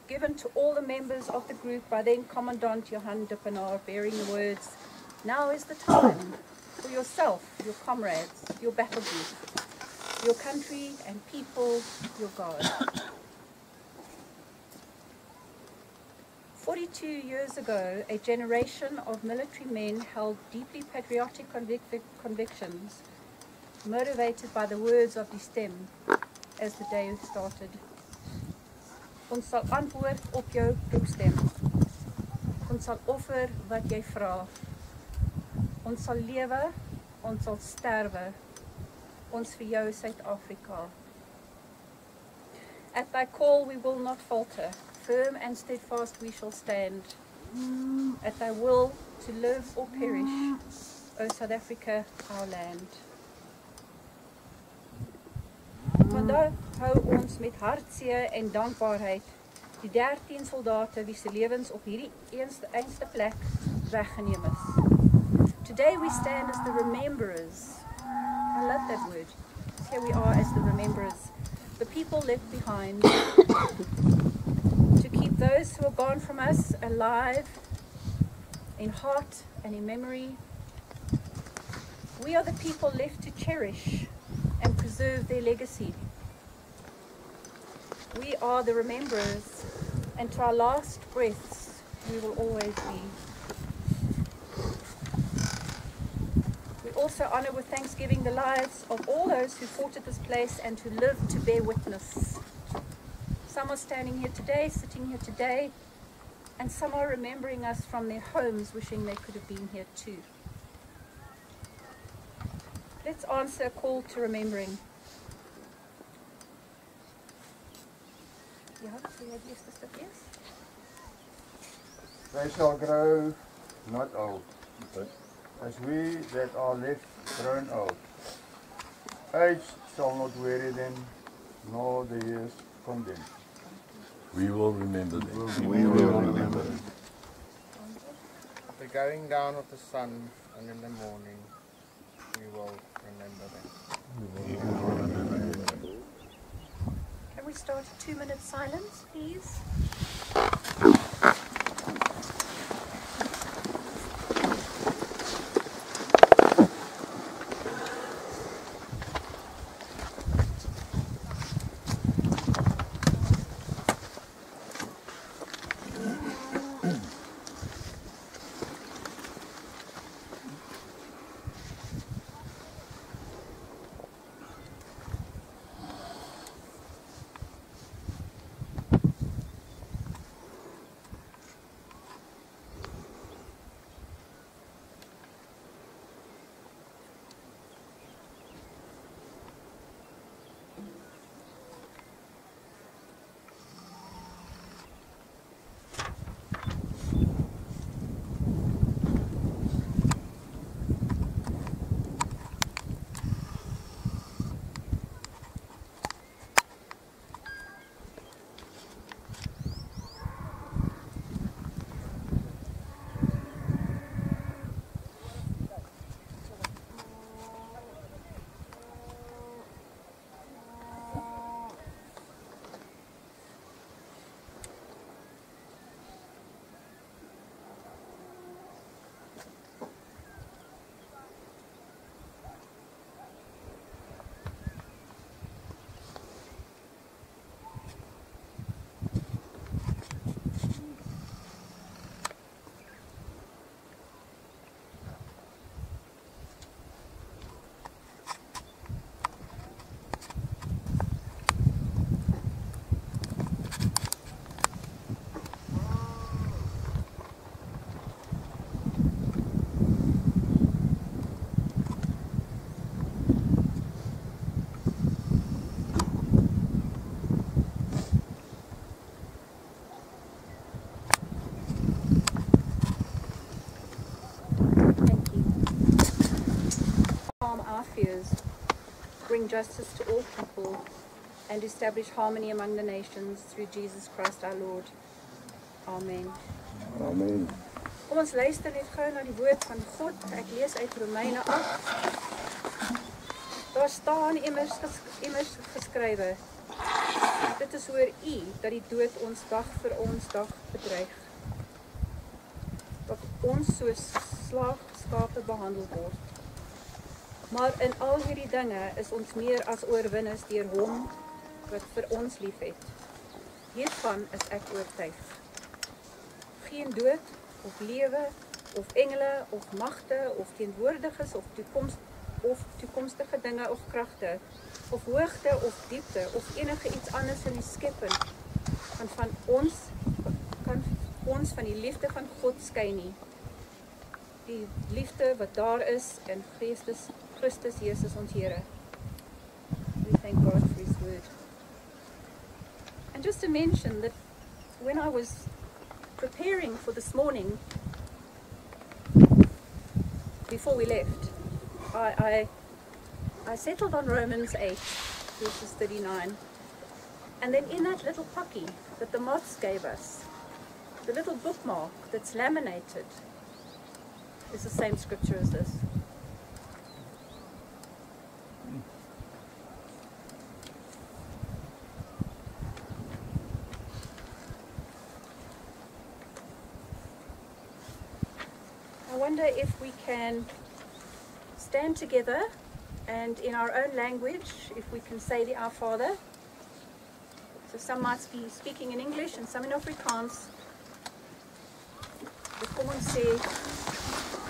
given to all the members of the group by then Commandant Johan Dippenaar, bearing the words, "Now is the time for yourself, your comrades, your battle group, your country and people, your God." 42 years ago, a generation of military men held deeply patriotic convictions, motivated by the words of die stem as the day started. Ons sal antwoord op jou roepstem. Ons sal offer wat jy vra. Ons sal lewe, ons sal sterwe. Ons vir jou Suid-Afrika. At thy call we will not falter. Firm and steadfast we shall stand. At thy will to live or perish, O South Africa, our land. Vandaag hou ons met hartseer en dankbaarheid die 13 soldate wie se lewens op hierdie eenste plek weggeneem is. Today we stand as the rememberers. I love that word. Here we are as the rememberers the people left behind, to keep those who are gone from us alive in heart and in memory. We are the people left to cherish and preserve their legacy. We are the rememberers, and to our last breaths, we will always be. We also honor with thanksgiving the lives of all those who fought at this place and who lived to bear witness. Some are standing here today, sitting here today, and some are remembering us from their homes, wishing they could have been here too. Let's answer a call to remembering. They shall grow not old, as we that are left grown old. Age shall not weary them, nor the years condemn. We will remember them. We will remember them. The going down of the sun and in the morning, we will remember them. Can we start a 2-minute silence, please? Bring justice to all people and establish harmony among the nations through Jesus Christ our Lord. Amen. Amen. Kom ons luister net gou na die woord van God. Ek lees uit Romeine 8. Daar staan immers geskrywe: dit is oor U dat die dood ons dag vir ons dag bedreig. Dat ons soos slaagskape behandel word. Maar in al hierdie dinge is ons meer as oorwinners deur Hom wat vir ons liefhet. Hiervan is ek oortuig. Geen dood of lewe of engele of magte of teenwoordiges of toekomstige dinge of kragte of hoogte of diepte of enige iets anders in die skepping kan ons van die liefde van God skei nie. Die liefde wat daar is in Christus Jesus ons Here. We thank God for His word. And just to mention that when I was preparing for this morning, before we left, I settled on Romans 8, verses 39. And then in that little pocky that the moths gave us, the little bookmark that's laminated, is the same scripture as this. wonder if we can stand together and in our own language, if we can say the Our Father. So some might be speaking in English and some in Afrikaans. So kom ons sê,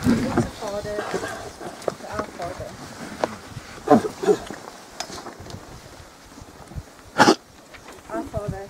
Onze Vader, the Our Father. Our Father.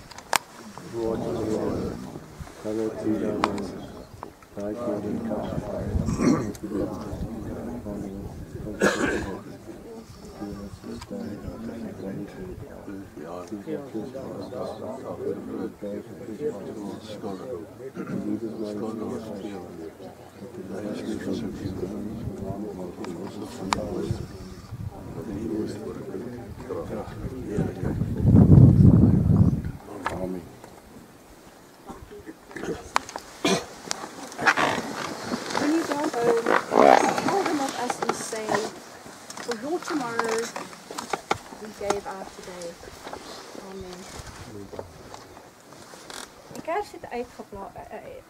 When you go home, call them of us and say, for your tomorrow, we gave our today. Amen. Die kers het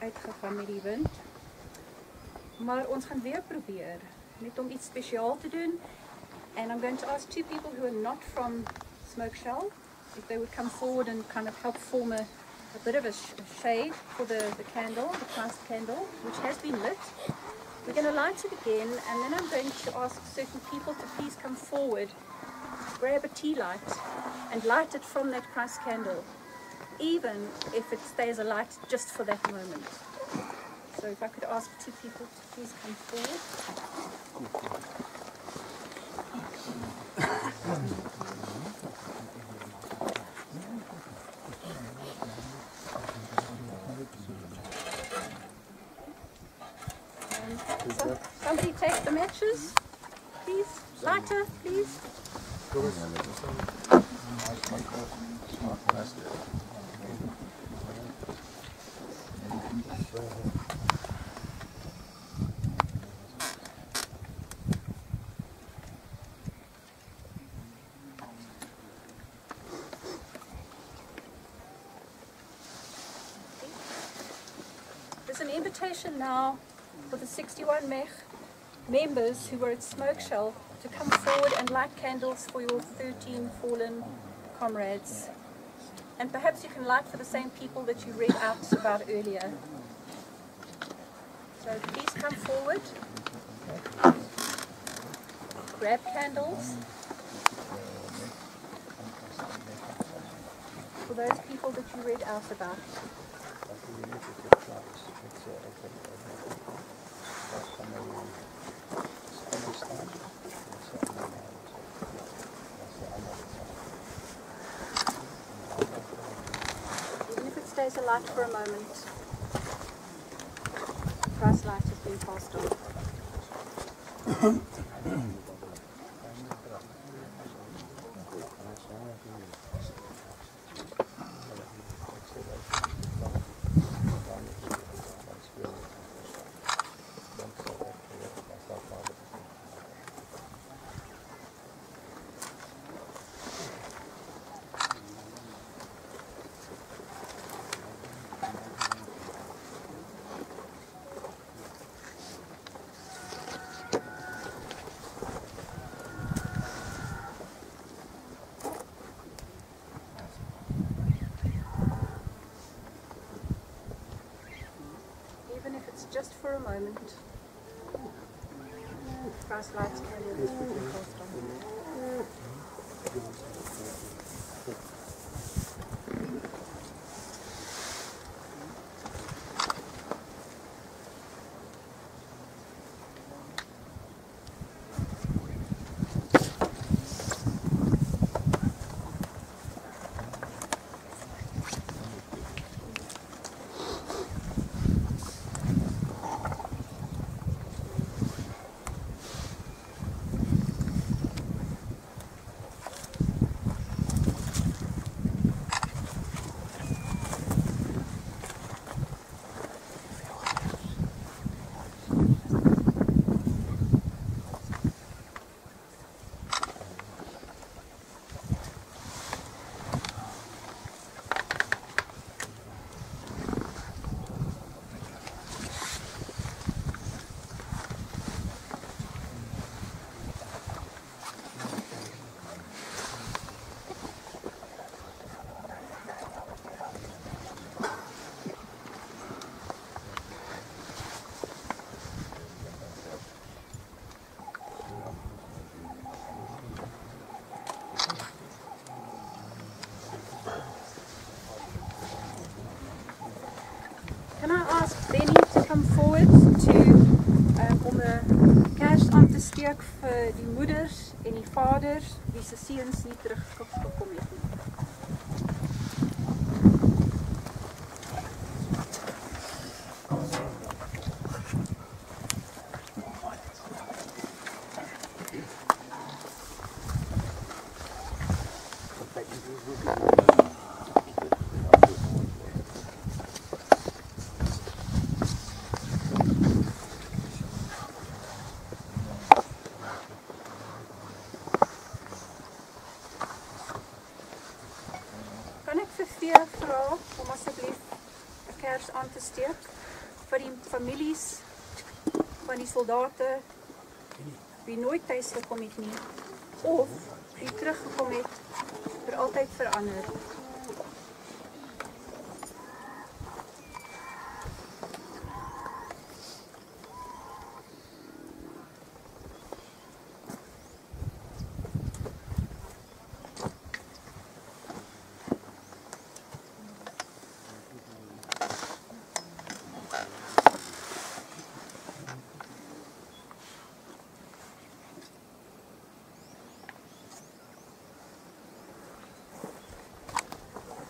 uitgegaan met die wind. Maar ons gaan weer probeer, net om iets spesiaal te doen. And I'm going to ask two people who are not from Smoke Shell, if they would come forward and kind of help form a bit of a shade for the candle, the Christ candle, which has been lit. We're going to light it again, and then I'm going to ask certain people to please come forward, grab a tea light, and light it from that Christ candle, even if it stays alight just for that moment. So if I could ask two people to please come forward. Somebody take the matches, please. Lighter, please. There's an invitation now for the 61 members who were at Smoke Shell to come forward and light candles for your 13 fallen comrades. And perhaps you can light for the same people that you read out about earlier. So please come forward. Grab candles for those people that you read out about. Even if it stays alight for a moment, Christ's light has been passed on. Just for a moment. Christ's lights candle has been passed on. om 'n kers aan te steek vir die moeders en die vaders wie se seuns nie teruggekom het nie. Om asseblief 'n kers aan te steek vir die families van die soldate wie nooit tuis gekom het nie of wie teruggekom het vir altyd verander.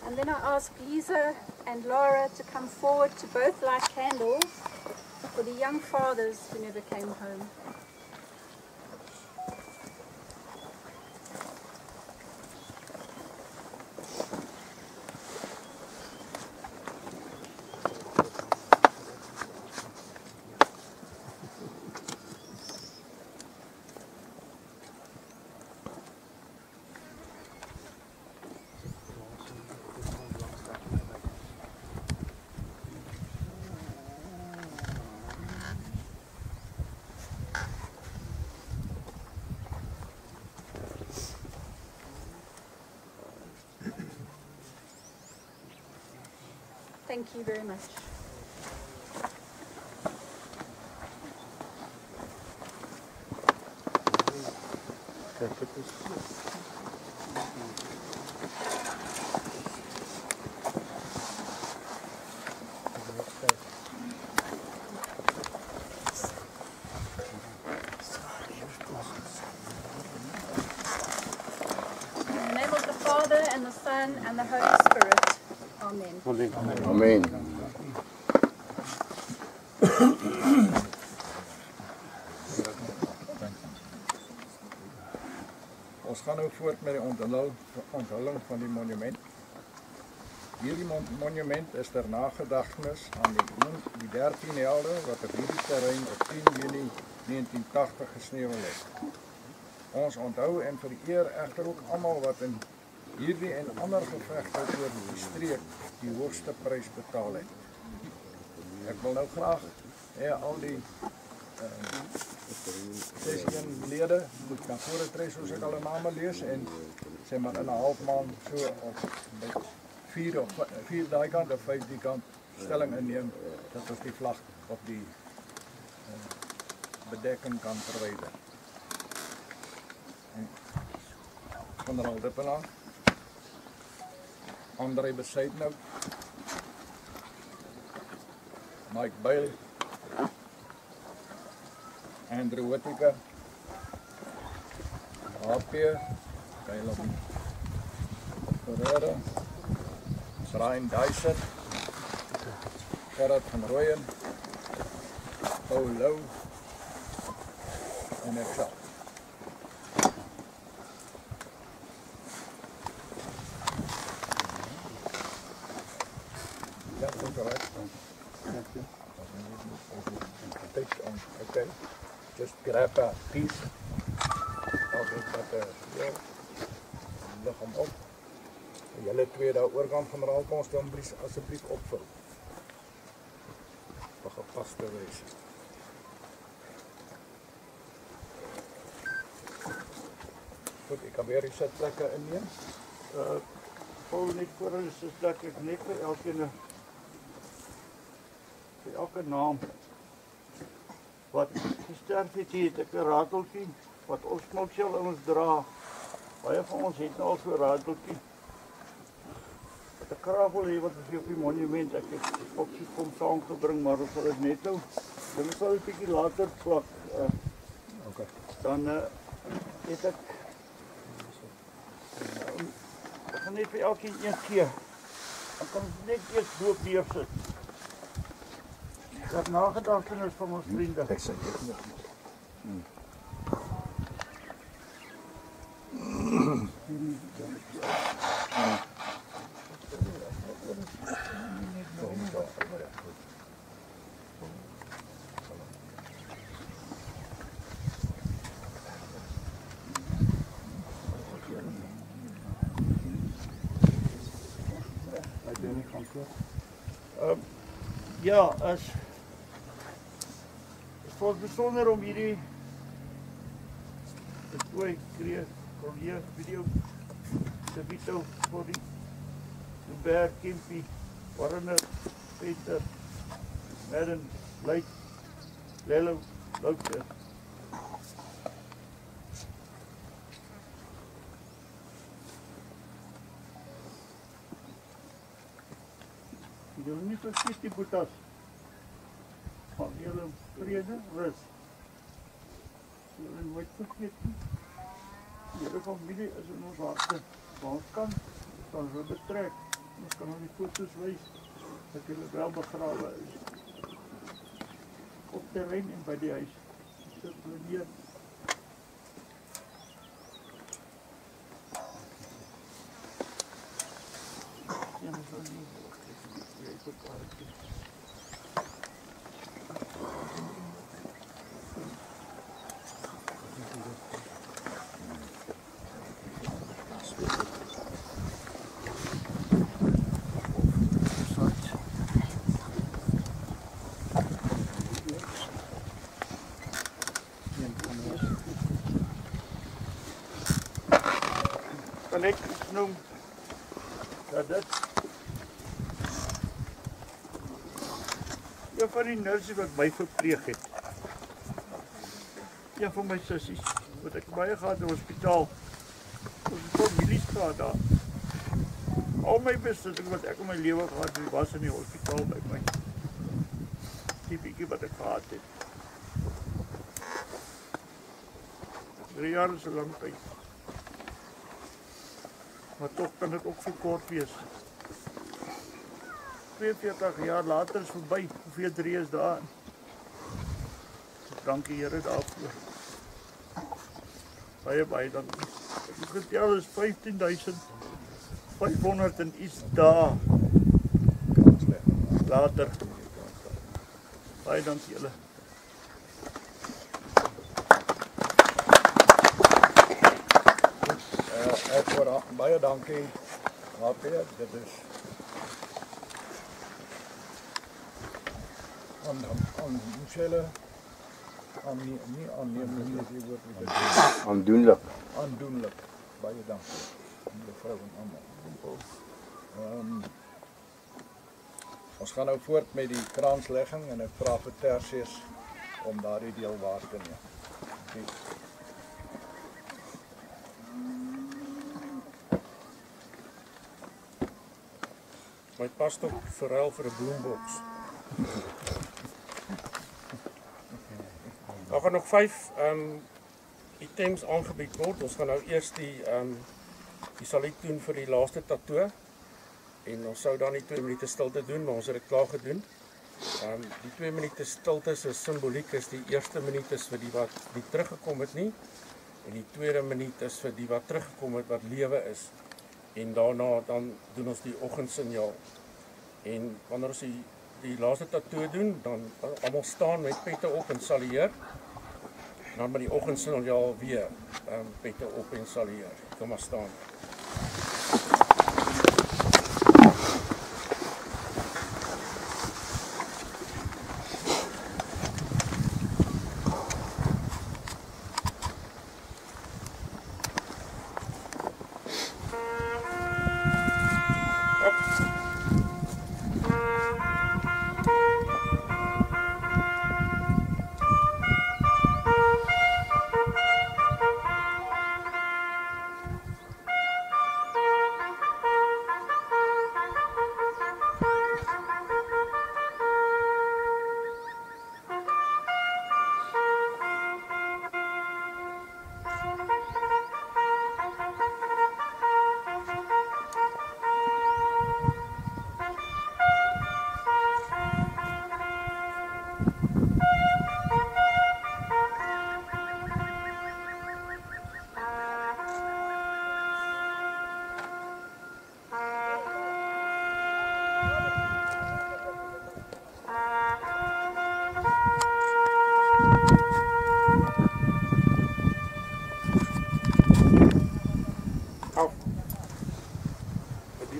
And then I ask Lisa and Laura to come forward to both light candles for the young fathers who never came home. Thank you very much. In the name of the Father and the Son and the Holy Spirit. Amen. Amen. Amen. Ons gaan nou voort met die onthulling van die monument. Hierdie monument is ter nagedagtenis aan die 13 helde wat op hierdie terrein op 10 Junie 1980 gesneuwel het. Ons onthou en vereer egter ook almal wat in hierdie en ander gevegte oor die streek die hoogste prys betaal het. Ek wil nou graag al die 16 lede moet na vore tree soos ek al name lees en sê maar in 'n half maand so op 4 daai kant of 5 die kant stelling inneem dat ons die vlag op die bedekking kan verwyder. Generaal Dippenaar, André Besuitnout, Mike Bailey, Andrew Whittaker, HP, Caleb Ferreira, Ryan Dyson, Gerard van Rooyen, Paul Lou en ek self. Okay, just grab a piece of it lig hom op. En julle twee daar oorkant van raal kom ons dan asseblief opvul. Op 'n gepaste wyse. Goed, ek kan weer die sitplekke inneem. Vol net voor hulle sitplek ek net vir elkeen vir elke naam wat gesterf het, hier het ek 'n rateltjie wat ons smoksel in ons dra. Baie van ons het nou al so 'n rateltjie. Wat 'n kravel hier wat ons hier op die monument, ek het smoksel kom saamgebring, maar ons sal dit net nou Dit sal 'n bietjie later plak. Okay. Dan het ek gaan net vir elkeen een keer. Dan kan ons net eers doop neersit. Dat nagedagtenis van ons vriende. Ek sê dit net. Ja, het was bijzonder om hierdie twee Kronie video te video voor die Berg, Kimpie, Warner, Peter, Madden, Luik, Lello, Loutje. Je wil niet vergeten die boetas van jullie vrede, rust. Je wil nooit vergeten. Jullie familie is in ons harte. Waar ons kan we betrekken. Ons kan aan die foto's wijzen dat jullie wel begraven is. Op terrein en bij die huis. Zit we hier. Ja, dat is wel niet. Kan ik iets noemen dat dit een van die nurses wat my verpleeg het. Een van my sissies wat ek baie gehad in die hospitaal. Ons het families gehad daar. Al my besittings wat ek in my lewe gehad het, was in die hospitaal by my. Die bietjie wat ek gehad het. 3 jaar is 'n lang tyd. Maar toch kan het ook zo kort wees. 42 jaar later is voorbij. Hoeveel 3 is daar? Dankie Here daarvoor. Baie dankie. Ek het getel is 15.500 en iets dae later. Baie dankie julle. Ek word baie dankie. HP, dit is Michelle nie aanneemlik die woord aandoenlik. Aandoenlik. Baie dankie. Mevrou en almal. Ons gaan nou voort met die kraanslegging en ek vra vir Tersius om daardie deel waar te neem. Okay. My pastor verruil vir 'n bloemboks. Daar gaan nog 5 items aangebied word. Ons gaan nou eers die saluut doen vir die laaste tattoo. En ons sou dan die 2 minute stilte doen, maar ons het dit klaar gedoen. Die 2 minute stilte se simboliek is die eerste minuut is vir die wat nie teruggekom het nie. En die tweede minuut is vir die wat teruggekom het wat lewe is. En daarna dan doen ons die oggendsignaal. En wanneer ons die laaste tattoo doen, dan almal staan met pette op en salueer. Dan met die oggendsignaal weer pette op en salueer. Kom maar staan.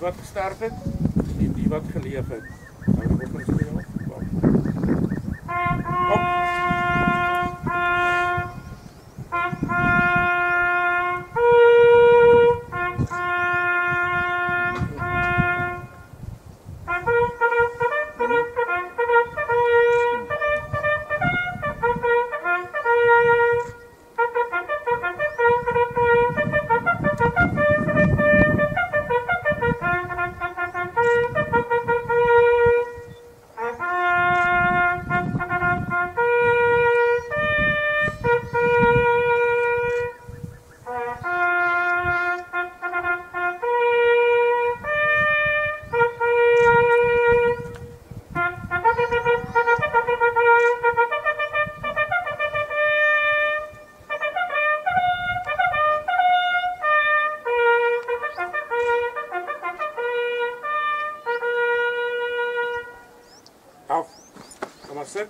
wat gesterf het en die wat geleef het. Nou die oggend speel. Sit.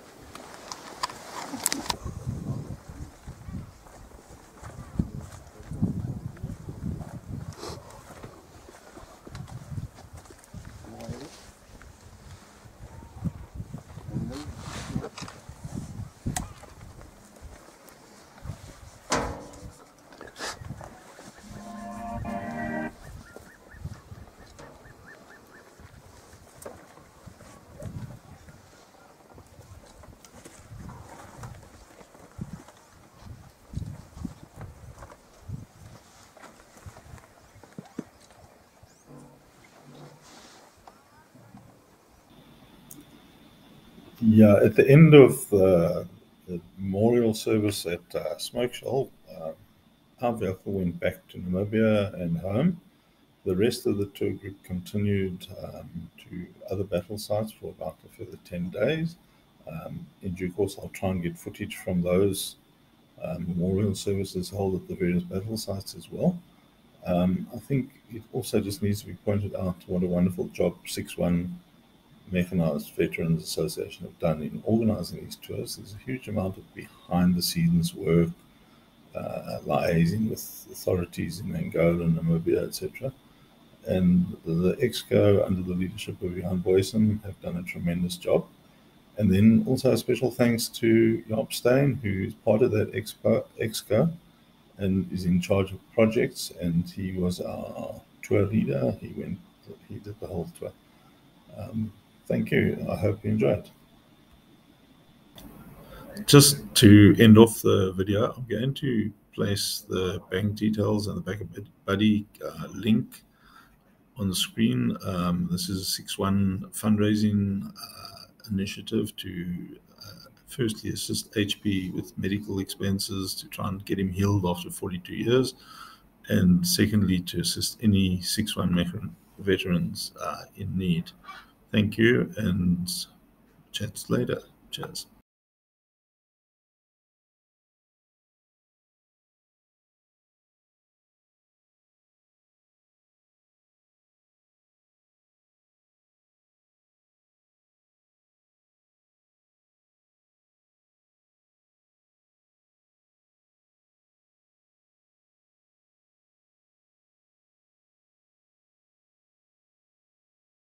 Yeah, at the end of the memorial service at Smoke Shoal, our vehicle went back to Namibia and home. The rest of the tour group continued to other battle sites for about a further 10 days. In due course, I'll try and get footage from those memorial services held at the various battle sites as well. I think it also just needs to be pointed out what a wonderful job 6-1 Mechanized Veterans Association have done in organizing these tours. There's a huge amount of behind-the-scenes work, liaising with authorities in Angola, Namibia, etc. And the EXCO, under the leadership of Johan Boysen, have done a tremendous job. And then also a special thanks to Jaap Steyn, who's part of that EXCO and is in charge of projects. And he was our tour leader. He did the whole tour. Thank you. I hope you enjoyed. Just to end off the video, I'm going to place the bank details and the Back of Buddy link on the screen. This is a 6-1 fundraising initiative to firstly assist HP with medical expenses to try and get him healed after 42 years, and secondly to assist any 6-1 veterans in need. Thank you, and chat later. Cheers.